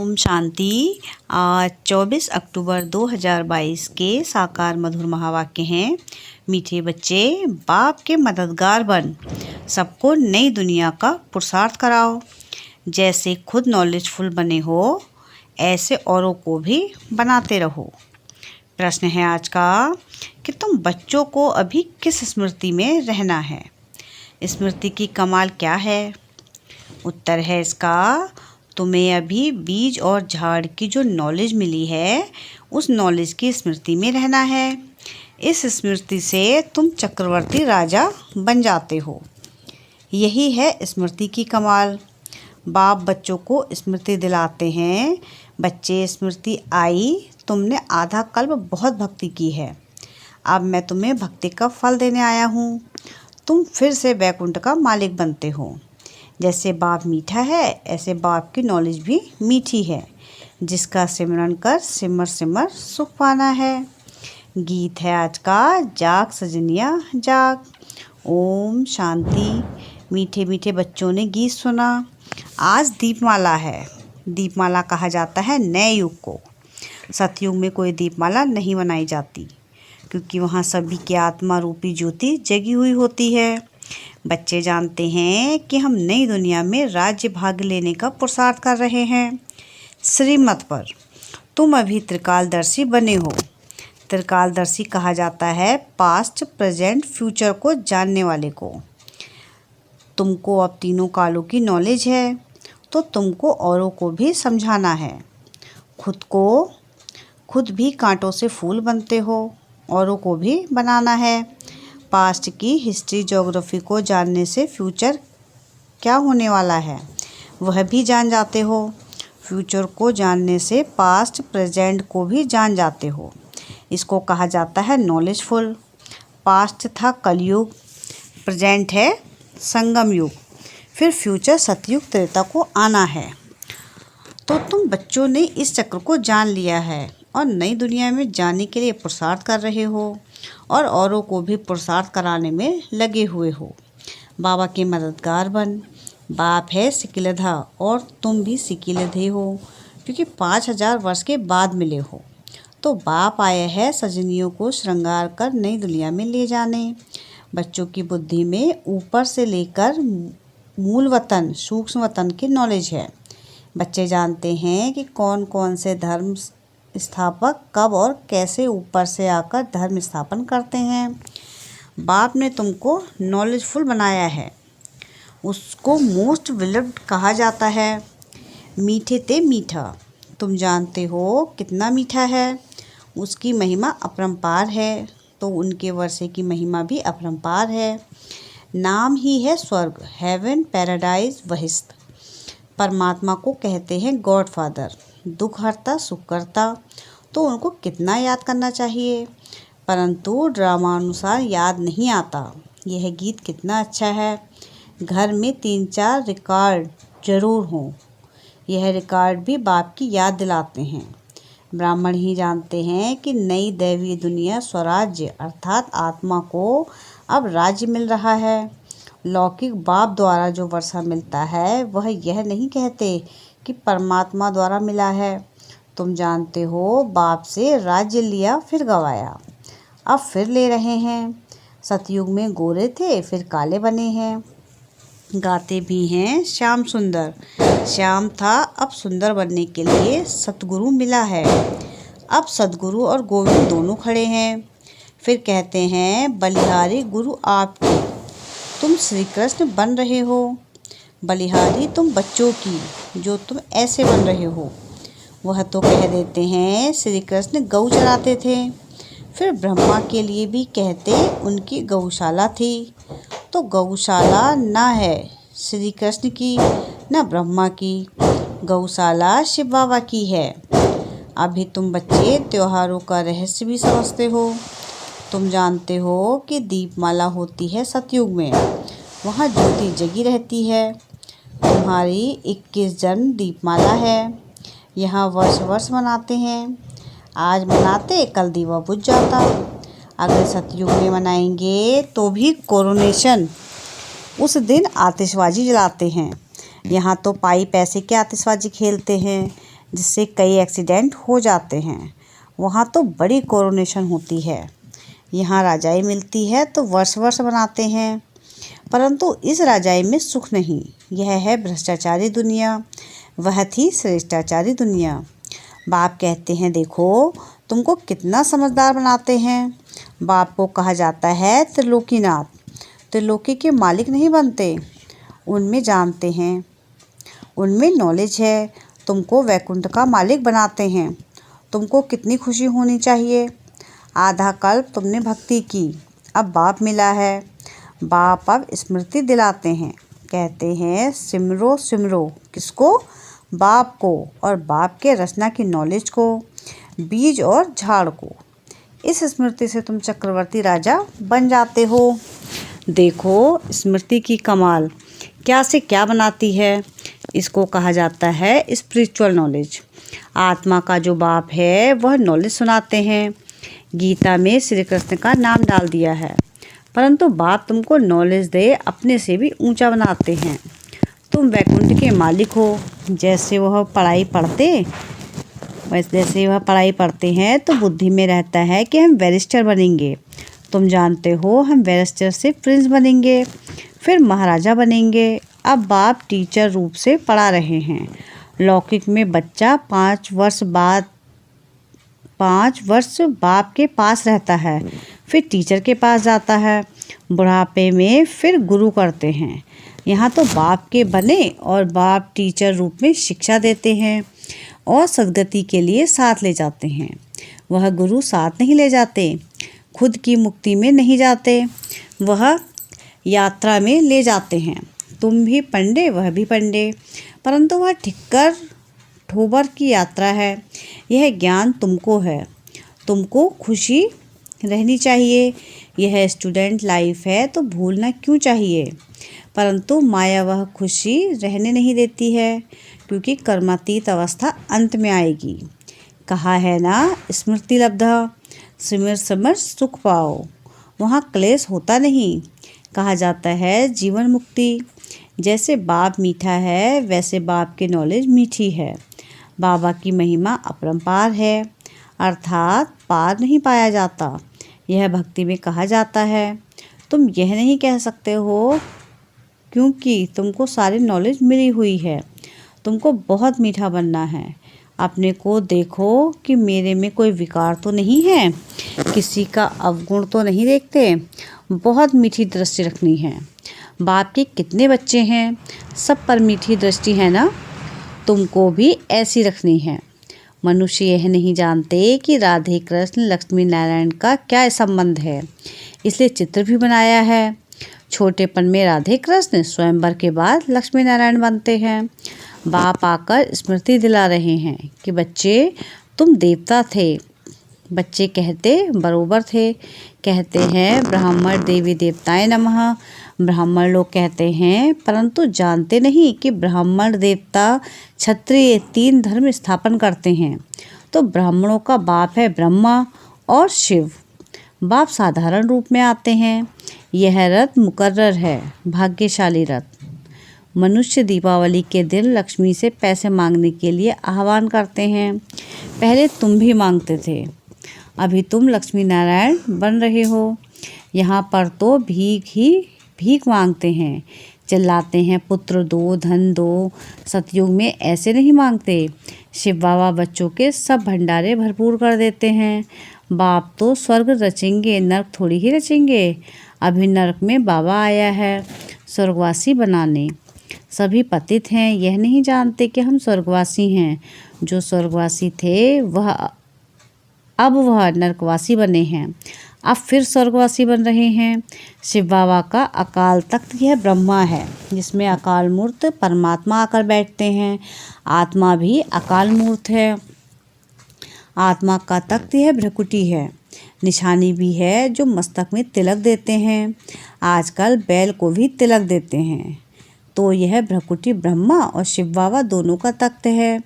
ओम शांति। आज 24 अक्टूबर 2022 के साकार मधुर महावाक्य हैं। मीठे बच्चे, बाप के मददगार बन, सबको नई दुनिया का पुरुषार्थ कराओ। जैसे खुद नॉलेजफुल बने हो, ऐसे औरों को भी बनाते रहो। प्रश्न है आज का कि तुम बच्चों को अभी किस स्मृति में रहना है? स्मृति की कमाल क्या है? उत्तर है इसका, तुम्हें अभी बीज और झाड़ की जो नॉलेज मिली है, उस नॉलेज की स्मृति में रहना है। इस स्मृति से तुम चक्रवर्ती राजा बन जाते हो। यही है स्मृति की कमाल। बाप बच्चों को स्मृति दिलाते हैं। बच्चे, स्मृति आई, तुमने आधा कल्प बहुत भक्ति की है। अब मैं तुम्हें भक्ति का फल देने आया हूँ। तुम फिर से वैकुंठ का मालिक बनते हो। जैसे बाप मीठा है, ऐसे बाप की नॉलेज भी मीठी है, जिसका सिमरन कर सिमर सिमर सुख पाना है। गीत है आज का, जाग सजनिया जाग। ओम शांति। मीठे मीठे बच्चों ने गीत सुना। आज दीपमाला है। दीपमाला कहा जाता है नए युग को। सतयुग में कोई दीपमाला नहीं बनाई जाती, क्योंकि वहाँ सभी की आत्मा रूपी ज्योति जगी हुई होती है। बच्चे जानते हैं कि हम नई दुनिया में राज्य भाग लेने का पुरुषार्थ कर रहे हैं। श्रीमत पर तुम अभी त्रिकालदर्शी बने हो। त्रिकालदर्शी कहा जाता है पास्ट, प्रेजेंट, फ्यूचर को जानने वाले को। तुमको अब तीनों कालों की नॉलेज है, तो तुमको औरों को भी समझाना है। खुद भी कांटों से फूल बनते हो, औरों को भी बनाना है। पास्ट की हिस्ट्री, ज्योग्राफी को जानने से फ्यूचर क्या होने वाला है वह भी जान जाते हो। फ्यूचर को जानने से पास्ट, प्रेजेंट को भी जान जाते हो। इसको कहा जाता है नॉलेजफुल। पास्ट था कलयुग, प्रेजेंट है संगम युग, फिर फ्यूचर सतयुग त्रेता को आना है। तो तुम बच्चों ने इस चक्र को जान लिया है और नई दुनिया में जाने के लिए पुरुषार्थ कर रहे हो और औरों को भी पुरुषार्थ कराने में लगे हुए हो। बाबा के मददगार बन। बाप है सिकिलधा और तुम भी सिकिलधे हो, क्योंकि 5000 वर्ष के बाद मिले हो। तो बाप आया है सजनियों को श्रृंगार कर नई दुनिया में ले जाने। बच्चों की बुद्धि में ऊपर से लेकर मूल वतन, सूक्ष्म वतन की नॉलेज है। बच्चे जानते हैं कि कौन कौन से धर्म स्थापक कब और कैसे ऊपर से आकर धर्म स्थापन करते हैं। बाप ने तुमको नॉलेजफुल बनाया है। उसको मोस्ट बिलीव्ड कहा जाता है। मीठे ते मीठा, तुम जानते हो कितना मीठा है। उसकी महिमा अपरंपार है, तो उनके वर्षे की महिमा भी अपरंपार है। नाम ही है स्वर्ग, हेवन, पैराडाइज, वहिष्ठ। परमात्मा को कहते हैं गॉड फादर, दुख हरता सुख करता। तो उनको कितना याद करना चाहिए, परंतु ड्रामानुसार याद नहीं आता। यह गीत कितना अच्छा है। घर में 3-4 रिकॉर्ड जरूर हों। यह रिकॉर्ड भी बाप की याद दिलाते हैं। ब्राह्मण ही जानते हैं कि नई दैवीय दुनिया स्वराज्य अर्थात आत्मा को अब राज्य मिल रहा है। लौकिक बाप द्वारा जो वर्षा मिलता है, वह यह नहीं कहते कि परमात्मा द्वारा मिला है। तुम जानते हो बाप से राज्य लिया फिर गवाया, अब फिर ले रहे हैं। सतयुग में गोरे थे, फिर काले बने हैं। गाते भी हैं श्याम सुंदर। श्याम था, अब सुंदर बनने के लिए सतगुरु मिला है। अब सतगुरु और गोविंद दोनों खड़े हैं। फिर कहते हैं बलिहारी गुरु आपकी, तुम श्री कृष्ण बन रहे हो। बलिहारी तुम बच्चों की, जो तुम ऐसे बन रहे हो। वह तो कह देते हैं श्री कृष्ण गौ चराते थे। फिर ब्रह्मा के लिए भी कहते उनकी गौशाला थी। तो गौशाला ना है श्री कृष्ण की, ना ब्रह्मा की। गौशाला शिव बाबा की है। अभी तुम बच्चे त्योहारों का रहस्य भी समझते हो। तुम जानते हो कि दीपमाला होती है सतयुग में, वहाँ ज्योति जगी रहती है। तुम्हारी 21 जन्म दीपमाला है। यहाँ वर्ष वर्ष मनाते हैं। आज मनाते, कल दीवा बुझ जाता। अगर सतयुग में मनाएंगे तो भी कोरोनेशन, उस दिन आतिशबाजी जलाते हैं। यहाँ तो पाई पैसे की आतिशबाजी खेलते हैं। जिससे कई एक्सीडेंट हो जाते हैं। वहाँ तो बड़ी कोरोनेशन होती है। यहाँ राजाई मिलती है तो वर्ष वर्ष बनाते हैं, परंतु इस राजाई में सुख नहीं। यह है भ्रष्टाचारी दुनिया, वह थी श्रेष्ठाचारी दुनिया। बाप कहते हैं, देखो तुमको कितना समझदार बनाते हैं। बाप को कहा जाता है त्रिलोकीनाथ। त्रिलोकी के मालिक नहीं बनते, उनमें जानते हैं, उनमें नॉलेज है। तुमको वैकुंठ का मालिक बनाते हैं। तुमको कितनी खुशी होनी चाहिए। आधा कल्प तुमने भक्ति की, अब बाप मिला है। बाप अब स्मृति दिलाते हैं, कहते हैं सिमरो सिमरो। किसको? बाप को, और बाप के रचना की नॉलेज को, बीज और झाड़ को। इस स्मृति से तुम चक्रवर्ती राजा बन जाते हो। देखो स्मृति की कमाल क्या से क्या बनाती है। इसको कहा जाता है स्पिरिचुअल नॉलेज। आत्मा का जो बाप है वह नॉलेज सुनाते हैं। गीता में श्री कृष्ण का नाम डाल दिया है, परंतु बाप तुमको नॉलेज दे अपने से भी ऊंचा बनाते हैं। तुम वैकुंठ के मालिक हो। जैसे वह पढ़ाई पढ़ते हैं तो बुद्धि में रहता है कि हम बैरिस्टर बनेंगे। तुम जानते हो हम बैरिस्टर से प्रिंस बनेंगे, फिर महाराजा बनेंगे। अब बाप टीचर रूप से पढ़ा रहे हैं। लौकिक में बच्चा 5 वर्ष बाप के पास रहता है, फिर टीचर के पास जाता है। बुढ़ापे में फिर गुरु करते हैं। यहाँ तो बाप के बने और बाप टीचर रूप में शिक्षा देते हैं और सद्गति के लिए साथ ले जाते हैं। वह गुरु साथ नहीं ले जाते, खुद की मुक्ति में नहीं जाते, वह यात्रा में ले जाते हैं। तुम भी पंडे, वह भी पंडे, परंतु वह ठिक्कर ठोबर की यात्रा है। यह ज्ञान तुमको है। तुमको खुशी रहनी चाहिए। यह स्टूडेंट लाइफ है तो भूलना क्यों चाहिए। परंतु माया वह खुशी रहने नहीं देती है, क्योंकि कर्मातीत अवस्था अंत में आएगी। कहा है ना, स्मृति लब्धा, सिमर सिमर सुख पाओ। वहाँ क्लेश होता नहीं। कहा जाता है जीवन मुक्ति। जैसे बाप मीठा है वैसे बाप की नॉलेज मीठी है। बाबा की महिमा अपरंपार है, अर्थात पार नहीं पाया जाता। यह भक्ति में कहा जाता है। तुम यह नहीं कह सकते हो क्योंकि तुमको सारी नॉलेज मिली हुई है। तुमको बहुत मीठा बनना है। अपने को देखो कि मेरे में कोई विकार तो नहीं है, किसी का अवगुण तो नहीं देखते। बहुत मीठी दृष्टि रखनी है। बाप के कितने बच्चे हैं, सब पर मीठी दृष्टि है ना। तुमको भी ऐसी रखनी है। मनुष्य यह नहीं जानते कि राधे कृष्ण लक्ष्मी नारायण का क्या संबंध है, इसलिए चित्र भी बनाया है। छोटेपन में राधे कृष्ण, स्वयंवर के बाद लक्ष्मी नारायण बनते हैं। बाप आकर स्मृति दिला रहे हैं कि बच्चे तुम देवता थे। बच्चे कहते बरोबर थे। कहते हैं ब्राह्मण देवी देवताएं नमः। ब्राह्मण लोग कहते हैं, परंतु जानते नहीं कि ब्राह्मण देवता क्षत्रिय 3 धर्म स्थापन करते हैं। तो ब्राह्मणों का बाप है ब्रह्मा और शिव। बाप साधारण रूप में आते हैं। यह रथ मुकर्रर है, भाग्यशाली रथ। मनुष्य दीपावली के दिन लक्ष्मी से पैसे मांगने के लिए आह्वान करते हैं। पहले तुम भी मांगते थे, अभी तुम लक्ष्मी नारायण बन रहे हो। यहाँ पर तो भीख मांगते हैं, चिल्लाते हैं पुत्र दो, धन दो। सतयुग में ऐसे नहीं मांगते। शिव बाबा बच्चों के सब भंडारे भरपूर कर देते हैं। बाप तो स्वर्ग रचेंगे, नरक थोड़ी ही रचेंगे। अभी नरक में बाबा आया है स्वर्गवासी बनाने। सभी पतित हैं, यह नहीं जानते कि हम स्वर्गवासी हैं। जो स्वर्गवासी थे अब वह नरकवासी बने हैं, अब फिर स्वर्गवासी बन रहे हैं। शिव बाबा का अकाल तख्त यह ब्रह्मा है, जिसमें अकाल मूर्त परमात्मा आकर बैठते हैं। आत्मा भी अकाल मूर्त है। आत्मा का तख्त यह भ्रकुटी है। निशानी भी है जो मस्तक में तिलक देते हैं। आजकल बैल को भी तिलक देते हैं। तो यह भ्रकुटी ब्रह्मा और शिव बाबा दोनों का तख्त है।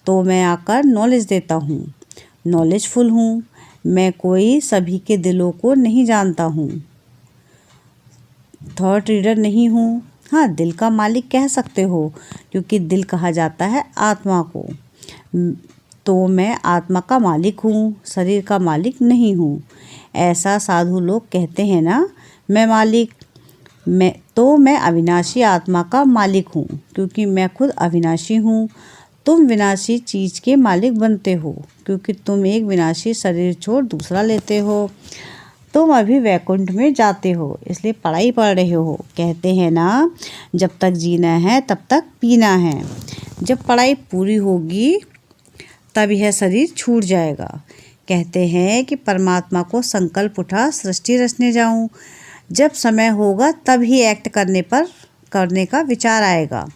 तो मैं आकर नॉलेज देता हूँ, नॉलेजफुल हूँ। मैं कोई सभी के दिलों को नहीं जानता हूँ, थॉट रीडर नहीं हूँ। हाँ, दिल का मालिक कह सकते हो, क्योंकि दिल कहा जाता है आत्मा को। तो मैं आत्मा का मालिक हूँ, शरीर का मालिक नहीं हूँ। ऐसा साधु लोग कहते हैं ना, मैं अविनाशी आत्मा का मालिक हूँ, क्योंकि मैं खुद अविनाशी हूँ। तुम विनाशी चीज़ के मालिक बनते हो, क्योंकि तुम एक विनाशी शरीर छोड़ दूसरा लेते हो। तुम अभी वैकुंठ में जाते हो, इसलिए पढ़ाई पढ़ रहे हो। कहते हैं ना, जब तक जीना है तब तक पीना है। जब पढ़ाई पूरी होगी तब यह शरीर छूट जाएगा। कहते हैं कि परमात्मा को संकल्प उठा सृष्टि रचने जाऊं। जब समय होगा तब ही एक्ट करने का विचार आएगा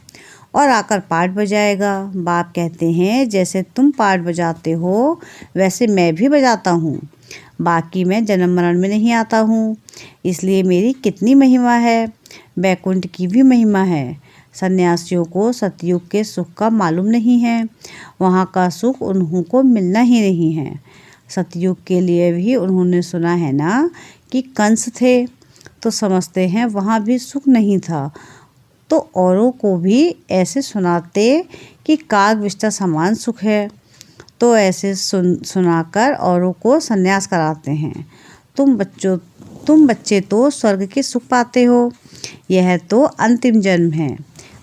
और आकर पार्ट बजाएगा। बाप कहते हैं, जैसे तुम पार्ट बजाते हो वैसे मैं भी बजाता हूँ। बाकी मैं जन्म मरण में नहीं आता हूँ, इसलिए मेरी कितनी महिमा है। वैकुंठ की भी महिमा है। सन्यासियों को सतयुग के सुख का मालूम नहीं है। वहाँ का सुख उन्हों को मिलना ही नहीं है। सतयुग के लिए भी उन्होंने सुना है ना कि कंस थे, तो समझते हैं वहाँ भी सुख नहीं था। तो औरों को भी ऐसे सुनाते कि काग विष्ठा समान सुख है, तो ऐसे सुनाकर औरों को सन्यास कराते हैं। तुम बच्चे तो स्वर्ग के सुख पाते हो। यह तो अंतिम जन्म है,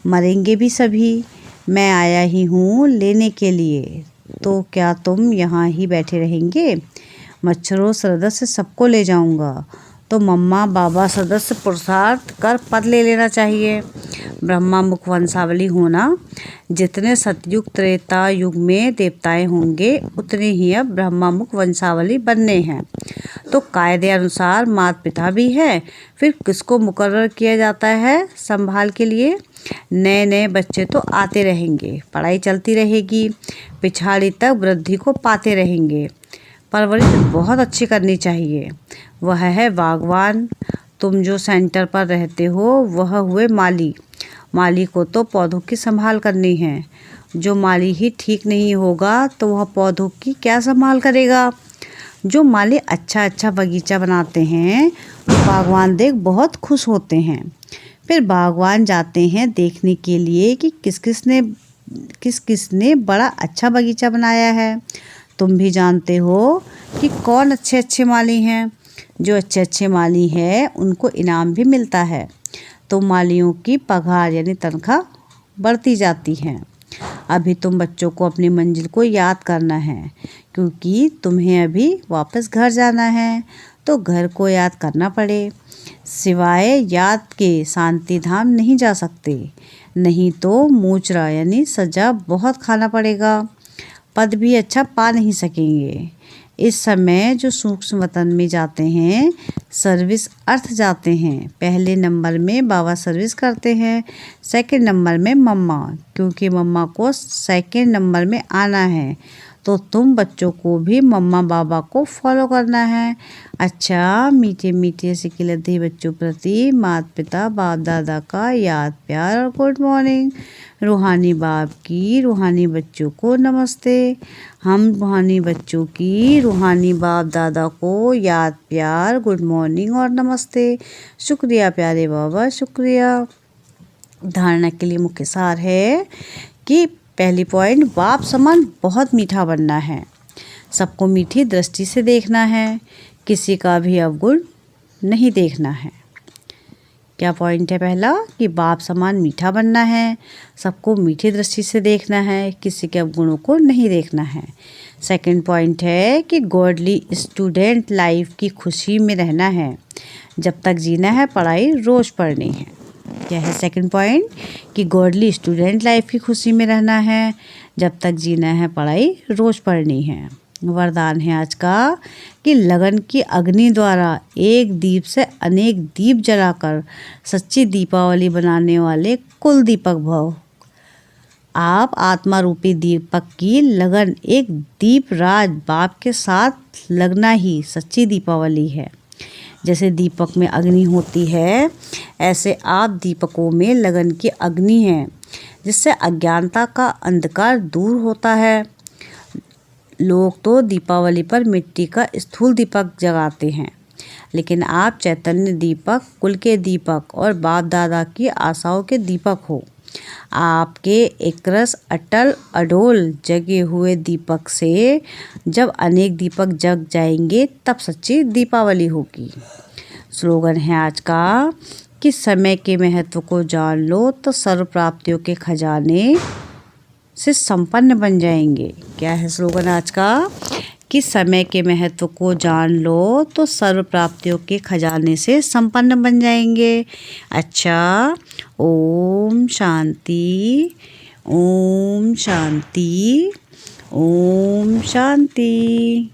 मरेंगे भी सभी। मैं आया ही हूँ लेने के लिए, तो क्या तुम यहाँ ही बैठे रहेंगे? मच्छरों सदस्य सबको ले जाऊँगा, तो मम्मा बाबा सदस्य पुरुषार्थ कर पद ले लेना चाहिए। ब्रह्मा मुख वंशावली होना, जितने सतयुग त्रेता युग में देवताएं होंगे उतने ही अब ब्रह्मा मुख वंशावली बनने हैं। तो कायदे अनुसार माता पिता भी है, फिर किसको मुकर्रर किया जाता है संभाल के लिए? नए नए बच्चे तो आते रहेंगे, पढ़ाई चलती रहेगी, पिछाड़ी तक वृद्धि को पाते रहेंगे। परवरिश बहुत अच्छी करनी चाहिए। वह है बागवान। तुम जो सेंटर पर रहते हो वह हुए माली। माली को तो पौधों की संभाल करनी है। जो माली ही ठीक नहीं होगा तो वह पौधों की क्या संभाल करेगा? जो माली अच्छा बगीचा बनाते हैं तो बागवान देख बहुत खुश होते हैं। फिर बागवान जाते हैं देखने के लिए कि किस किसने बड़ा अच्छा बगीचा बनाया है। तुम भी जानते हो कि कौन अच्छे माली हैं। जो अच्छे माली हैं उनको इनाम भी मिलता है, तो मालियों की पगार यानी तनख्वाह बढ़ती जाती है। अभी तुम बच्चों को अपनी मंजिल को याद करना है, क्योंकि तुम्हें अभी वापस घर जाना है, तो घर को याद करना पड़े। सिवाय याद के शांति धाम नहीं जा सकते, नहीं तो मूचरा यानी सजा बहुत खाना पड़ेगा। पद भी अच्छा पा नहीं सकेंगे। इस समय जो सूक्ष्म वतन में जाते हैं सर्विस अर्थ जाते हैं। पहले नंबर में बाबा सर्विस करते हैं, सेकंड नंबर में मम्मा, क्योंकि मम्मा को सेकंड नंबर में आना है। तो तुम बच्चों को भी मम्मा बाबा को फॉलो करना है। अच्छा, मीठे मीठे सिकिलते बच्चों प्रति माता पिता बाप दादा का याद प्यार और गुड मॉर्निंग। रूहानी बाप की रूहानी बच्चों को नमस्ते। हम रूहानी बच्चों की रूहानी बाप दादा को याद प्यार गुड मॉर्निंग और नमस्ते। शुक्रिया प्यारे बाबा, शुक्रिया। धारणा के लिए मुख्य सार है कि पहली पॉइंट, बाप समान बहुत मीठा बनना है। सबको मीठी दृष्टि से देखना है, किसी का भी अवगुण नहीं देखना है। क्या पॉइंट है पहला? कि बाप समान मीठा बनना है, सबको मीठी दृष्टि से देखना है, किसी के अवगुणों को नहीं देखना है। सेकंड पॉइंट है कि गॉडली स्टूडेंट लाइफ की खुशी में रहना है। जब तक जीना है पढ़ाई रोज़ पढ़नी है। क्या है सेकंड पॉइंट? कि गॉडली स्टूडेंट लाइफ की खुशी में रहना है, जब तक जीना है पढ़ाई रोज़ पढ़नी है। वरदान है आज का कि लगन की अग्नि द्वारा एक दीप से अनेक दीप जलाकर सच्ची दीपावली बनाने वाले कुल दीपक भव। आप आत्मा रूपी दीपक की लगन एक दीप राज बाप के साथ लगना ही सच्ची दीपावली है। जैसे दीपक में अग्नि होती है, ऐसे आप दीपकों में लगन की अग्नि है, जिससे अज्ञानता का अंधकार दूर होता है। लोग तो दीपावली पर मिट्टी का स्थूल दीपक जगाते हैं, लेकिन आप चैतन्य दीपक, कुल के दीपक और बाप दादा की आशाओं के दीपक हो। आपके एकरस अटल अडोल जगे हुए दीपक से जब अनेक दीपक जग जाएंगे तब सच्ची दीपावली होगी। स्लोगन है आज का कि समय के महत्व को जान लो तो सर्व प्राप्तियों के खजाने से संपन्न बन जाएंगे। क्या है स्लोगन आज का? कि समय के महत्व को जान लो तो सर्व प्राप्तियों के खजाने से संपन्न बन जाएंगे। अच्छा, ओम शांति, ओम शांति, ओम शांति।